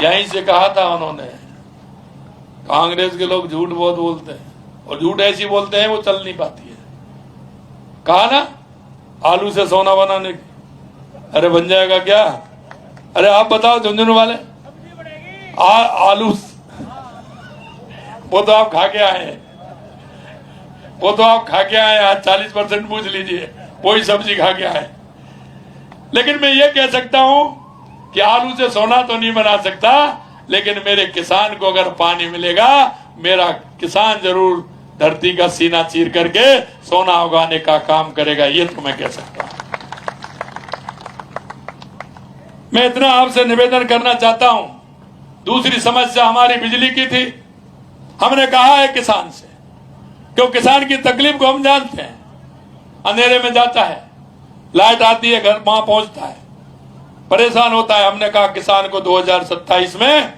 यहीं से कहा था उन्होंने, कांग्रेस के लोग झूठ बहुत बोलते हैं और झूठ ऐसी बोलते हैं वो चल नहीं पाती है। कहा ना आलू से सोना बनाने की, अरे बन जाएगा क्या? अरे आप बताओ झुंझुनू वाले, आलू वो तो आप खा के आए हैं, वो तो आप खा के आए, आज 40% पूछ लीजिए, वही सब्जी खा के आए। लेकिन मैं ये कह सकता हूं कि आलू से सोना तो नहीं बना सकता, लेकिन मेरे किसान को अगर पानी मिलेगा, मेरा किसान जरूर धरती का सीना चीर करके सोना उगाने का काम करेगा, ये तो मैं कह सकता हूं। मैं इतना आपसे निवेदन करना चाहता हूं। दूसरी समस्या हमारी बिजली की थी। हमने कहा है किसान से, क्यों किसान की तकलीफ को हम जानते हैं। अंधेरे में जाता है, लाइट आती है, घर वहां पहुंचता है, परेशान होता है। हमने कहा किसान को 2027 में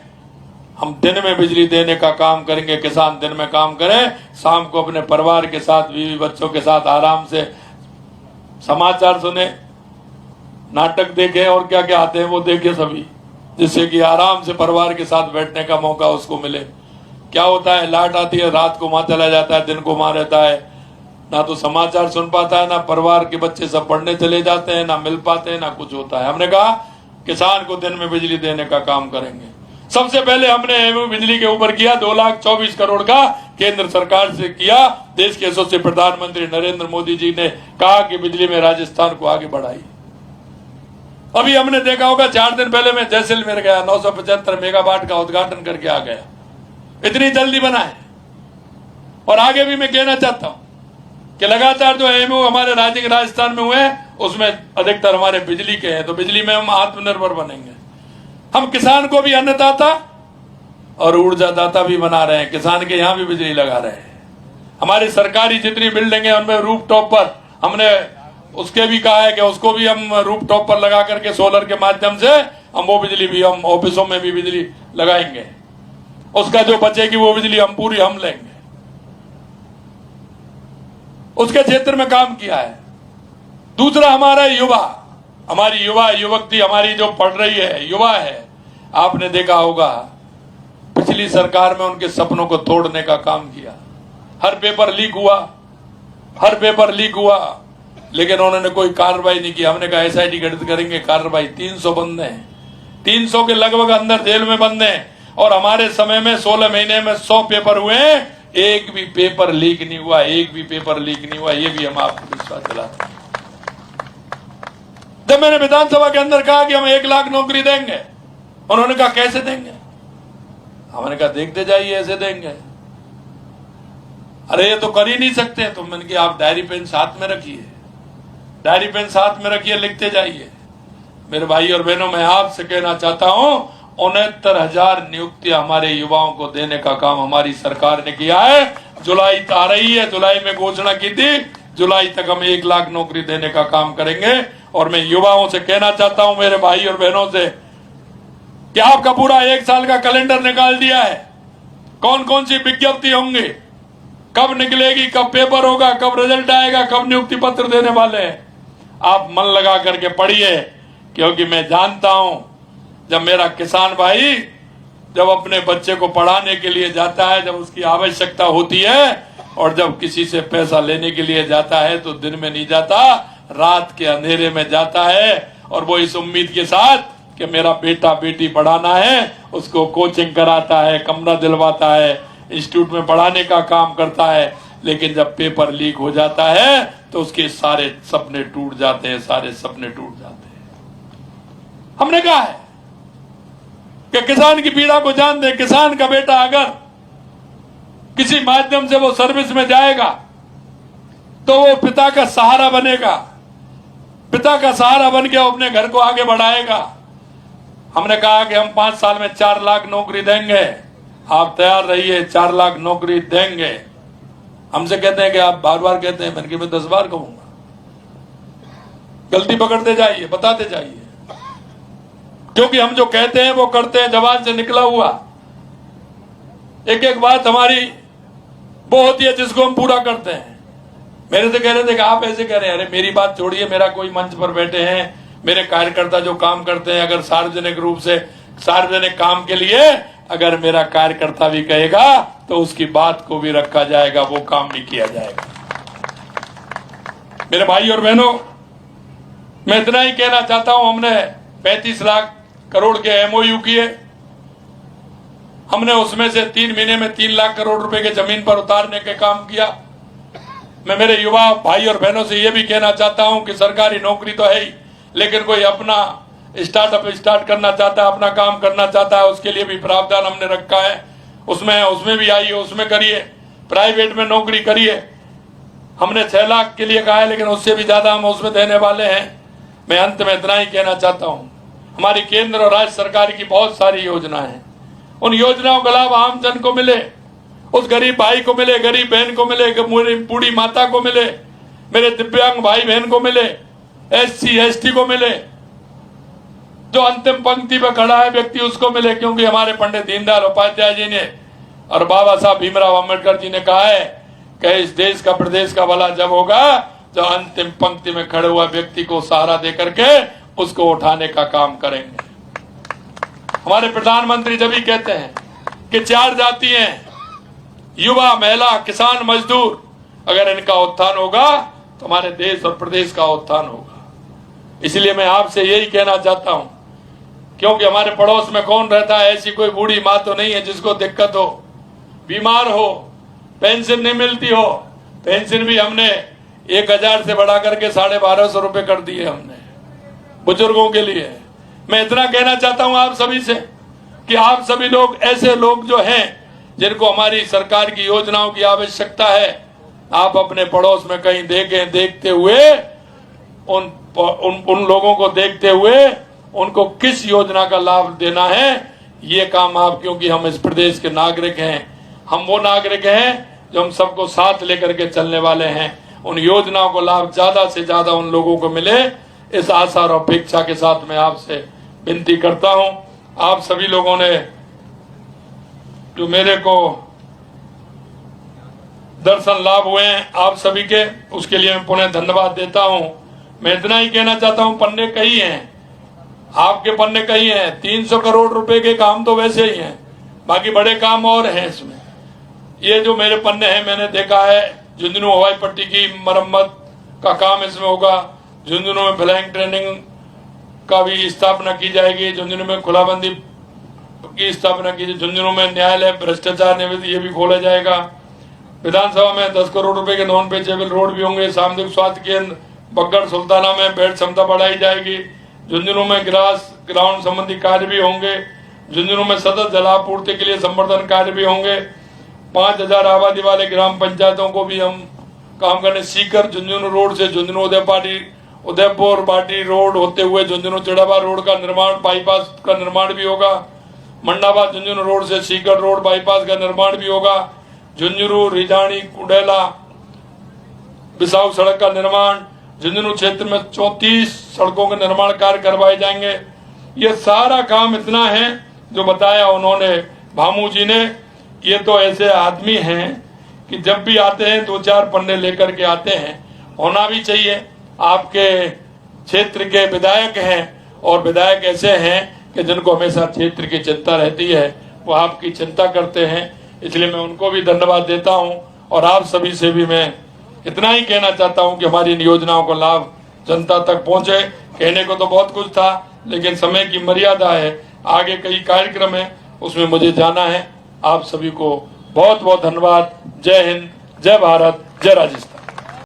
हम दिन में बिजली देने का काम करेंगे। किसान दिन में काम करे, शाम को अपने परिवार के साथ, बीवी बच्चों के साथ आराम से समाचार सुने, नाटक देखे और क्या क्या आते हैं वो देखे सभी, जिससे कि आराम से परिवार के साथ बैठने का मौका उसको मिले। क्या होता है, लाइट आती है, रात को वहां चला जाता है, दिन को वहां रहता है, ना तो समाचार सुन पाता है, ना परिवार के बच्चे सब पढ़ने चले जाते हैं, ना मिल पाते हैं, ना कुछ होता है। हमने कहा किसान को दिन में बिजली देने का काम करेंगे। सबसे पहले हमने एमयू बिजली के ऊपर किया 2,24 करोड़ का, केंद्र सरकार से किया। देश के यशस्वी प्रधानमंत्री नरेंद्र मोदी जी ने कहा कि बिजली में राजस्थान को आगे बढ़ाई। अभी हमने देखा होगा, 4 दिन पहले मैं जैसलमेर गया, 975 मेगावाट का उद्घाटन करके आ गया। इतनी जल्दी बना है। और आगे भी मैं कहना चाहता हूं कि लगातार जो एमयू हमारे राज्य के राजस्थान में हुए हैं, उसमें अधिकतर हमारे बिजली के हैं। तो बिजली में हम आत्मनिर्भर बनेंगे। हम किसान को भी अन्नदाता और ऊर्जा दाता भी बना रहे हैं। किसान के यहां भी बिजली लगा रहे हैं। हमारी सरकारी जितनी बिल्डिंग है उनमें रूफ टॉप पर हमने उसके भी कहा है कि उसको भी हम रूफ टॉप पर लगा करके सोलर के माध्यम से हम वो बिजली भी, हम ऑफिसों में भी बिजली लगाएंगे। उसका जो बचेगी वो बिजली हम पूरी हम लेंगे। उसके क्षेत्र में काम किया है। दूसरा हमारा युवा, हमारी युवा युवती, हमारी जो पढ़ रही है, युवा है, आपने देखा होगा पिछली सरकार में उनके सपनों को तोड़ने का काम किया। हर पेपर लीक हुआ, हर पेपर लीक हुआ, लेकिन उन्होंने कोई कार्रवाई नहीं की। हमने कहा एसआईटी गठित करेंगे, कार्रवाई। 300 बंदे हैं, 300 के लगभग अंदर जेल में बंदे हैं। और हमारे समय में 16 महीने में 100 पेपर हुए, एक भी पेपर लीक नहीं हुआ, एक भी पेपर लीक नहीं हुआ। ये भी हम आपको विश्वास दिलाते हैं। जब मैंने विधानसभा के अंदर कहा कि हम 1 लाख नौकरी देंगे, उन्होंने कहा कैसे देंगे? हमने कहा देखते जाइए, ऐसे देंगे। अरे ये तो कर ही नहीं सकते। तो मैंने कहा आप डायरी पेन साथ में रखिए, डायरी पेन साथ में रखिए, लिखते जाइए। मेरे भाई और बहनों, मैं आपसे कहना चाहता हूं, 69,000 नियुक्तियां हमारे युवाओं को देने का काम हमारी सरकार ने किया है। जुलाई आ रही है, जुलाई में घोषणा की थी, जुलाई तक हम 1 लाख नौकरी देने का काम करेंगे। और मैं युवाओं से कहना चाहता हूं, मेरे भाई और बहनों से, कि आपका पूरा 1 साल का कैलेंडर निकाल दिया है। कौन कौन सी विज्ञप्ति होंगी, कब निकलेगी, कब पेपर होगा, कब रिजल्ट आएगा, कब नियुक्ति पत्र देने वाले हैं। आप मन लगा करके पढ़िए, क्योंकि मैं जानता हूं जब मेरा किसान भाई जब अपने बच्चे को पढ़ाने के लिए जाता है, जब उसकी आवश्यकता होती है, और जब किसी से पैसा लेने के लिए जाता है, तो दिन में नहीं जाता, रात के अंधेरे में जाता है। और वो इस उम्मीद के साथ कि मेरा बेटा बेटी पढ़ाना है, उसको कोचिंग कराता है, कमरा दिलवाता है, इंस्टीट्यूट में पढ़ाने का काम करता है। लेकिन जब पेपर लीक हो जाता है तो उसके सारे सपने टूट जाते हैं, सारे सपने टूट जाते हैं। हमने कहा है कि किसान की पीड़ा को जान दे। किसान का बेटा अगर किसी माध्यम से वो सर्विस में जाएगा तो वो पिता का सहारा बनेगा, पिता का सहारा बन के अपने घर को आगे बढ़ाएगा। हमने कहा कि हम 5 साल में 4 लाख नौकरी देंगे, आप तैयार रहिए, 4 लाख नौकरी देंगे। हमसे कहते हैं कि आप बार बार कहते हैं, मैंने 10 बार कहूंगा। गलती पकड़ते जाइए, बताते जाइए, क्योंकि हम जो कहते हैं वो करते हैं, जबान से निकला हुआ। एक एक बात हमारी वो होती है जिसको हम पूरा करते हैं। मेरे से कह रहे थे कि आप ऐसे कह रहे हैं। अरे मेरी बात छोड़िए, मेरा कोई मंच पर बैठे हैं, मेरे कार्यकर्ता जो काम करते हैं, अगर सार्वजनिक रूप से सार्वजनिक काम के लिए अगर मेरा कार्यकर्ता भी कहेगा तो उसकी बात को भी रखा जाएगा, वो काम भी किया जाएगा। मेरे भाई और बहनों, मैं इतना ही कहना चाहता हूं, हमने 35 लाख करोड़ के एमओयू किए। हमने उसमें से 3 महीने में 3 लाख करोड़ रुपए के जमीन पर उतारने के काम किया। मैं मेरे युवा भाई और बहनों से यह भी कहना चाहता हूं कि सरकारी नौकरी तो है ही, लेकिन कोई अपना स्टार्टअप स्टार्ट करना चाहता है, अपना काम करना चाहता है, उसके लिए भी प्रावधान हमने रखा है। उसमें भी आइए, उसमें करिए, प्राइवेट में नौकरी करिए। हमने 6 लाख के लिए कहा है, लेकिन उससे भी ज्यादा हम उसमें देने वाले हैं। मैं अंत में इतना ही कहना चाहता हूं, हमारी केंद्र और राज्य सरकार की बहुत सारी योजनाएं हैं। उन योजनाओं का लाभ आम जन को मिले, उस गरीब भाई को मिले, गरीब बहन को मिले, बूढ़ी माता को मिले, मेरे दिव्यांग भाई बहन को मिले, SC ST को मिले, जो अंतिम पंक्ति पर खड़ा है व्यक्ति उसको मिले। क्योंकि हमारे पंडित दीनदयाल उपाध्याय जी ने और बाबा साहब भीमराव अम्बेडकर जी ने कहा है कि इस देश का प्रदेश का भला जब होगा जो अंतिम पंक्ति में खड़े हुआ व्यक्ति को सहारा दे करके उसको उठाने का काम करेंगे। हमारे प्रधानमंत्री जब भी कहते हैं कि 4 जाति हैं, युवा, महिला, किसान, मजदूर, अगर इनका उत्थान होगा तो हमारे देश और प्रदेश का उत्थान होगा। इसलिए मैं आपसे यही कहना चाहता हूं, क्योंकि हमारे पड़ोस में कौन रहता है, ऐसी कोई बूढ़ी माँ तो नहीं है जिसको दिक्कत हो, बीमार हो, पेंशन नहीं मिलती हो। पेंशन भी हमने 1000 से बढ़ा करके 1250 रुपए कर दिए हमने बुजुर्गों के लिए। मैं इतना कहना चाहता हूं आप सभी से कि आप सभी लोग, ऐसे लोग जो हैं जिनको हमारी सरकार की योजनाओं की आवश्यकता है, आप अपने पड़ोस में कहीं देखें, देखते हुए उन लोगों को देखते हुए उनको किस योजना का लाभ देना है, ये काम आप, क्योंकि हम इस प्रदेश के नागरिक हैं, हम वो नागरिक हैं जो हम सबको साथ लेकर के चलने वाले हैं। उन योजनाओं को लाभ ज्यादा से ज्यादा उन लोगों को मिले, इस आशा और अपेक्षा के साथ मैं आपसे विनती करता हूं। आप सभी लोगों ने जो मेरे को दर्शन लाभ हुए हैं आप सभी के, उसके लिए मैं पुनः धन्यवाद देता हूं। मैं इतना ही कहना चाहता हूं, पन्ने कई हैं, आपके पन्ने कई हैं। 300 करोड़ रुपए के काम तो वैसे ही हैं, बाकी बड़े काम और हैं इसमें। ये जो मेरे पन्ने हैं, मैंने देखा है झुंझुनू हवाई पट्टी की मरम्मत का काम इसमें होगा, झुंझुनू में फ्लाइंग ट्रेनिंग का भी स्थापना की जाएगी, झुंझुनू में खुलाबंदी की स्थापना की, झुंझुनू में न्यायालय भ्रष्टाचार निवेदित ये भी खोला जाएगा। विधानसभा में 10 करोड़ रुपए के नॉन पेचेबल रोड भी होंगे। सामुदायिक स्वास्थ्य केंद्र बगड़ सुल्ताना में बेड क्षमता बढ़ाई जाएगी। झुंझुनू में ग्राउंड संबंधी कार्य भी होंगे। झुंझुनू में सतत जलापूर्ति के लिए संवर्धन कार्य भी होंगे। 5000 आबादी वाले ग्राम पंचायतों को भी हम काम करने। सीकर झुंझुनू रोड से झुंझुनू उदयपुर बाटी रोड होते हुए झुंझुनू चिड़ावा रोड का निर्माण, बाईपास का निर्माण भी होगा। मंडावा झुंझुनू रोड से सीकर रोड बाईपास का निर्माण भी होगा। झुंझुनू रिजाणी कुडेला बिसाऊ सड़क का निर्माण, झुंझुनू क्षेत्र में 34 सड़कों के निर्माण कार्य करवाए जाएंगे। ये सारा काम इतना है जो बताया उन्होंने भामू जी ने। ये तो ऐसे आदमी हैं कि जब भी आते हैं 2-4 पन्ने लेकर के आते हैं, होना भी चाहिए। आपके क्षेत्र के विधायक हैं और विधायक ऐसे हैं कि जिनको हमेशा क्षेत्र की चिंता रहती है, वो आपकी चिंता करते हैं। इसलिए मैं उनको भी धन्यवाद देता हूं और आप सभी से भी मैं इतना ही कहना चाहता हूं कि हमारी इन योजनाओं का लाभ जनता तक पहुंचे। कहने को तो बहुत कुछ था, लेकिन समय की मर्यादा है, आगे कई कार्यक्रम है, उसमें मुझे जाना है। आप सभी को बहुत बहुत धन्यवाद। जय हिंद, जय भारत, जय राजस्थान।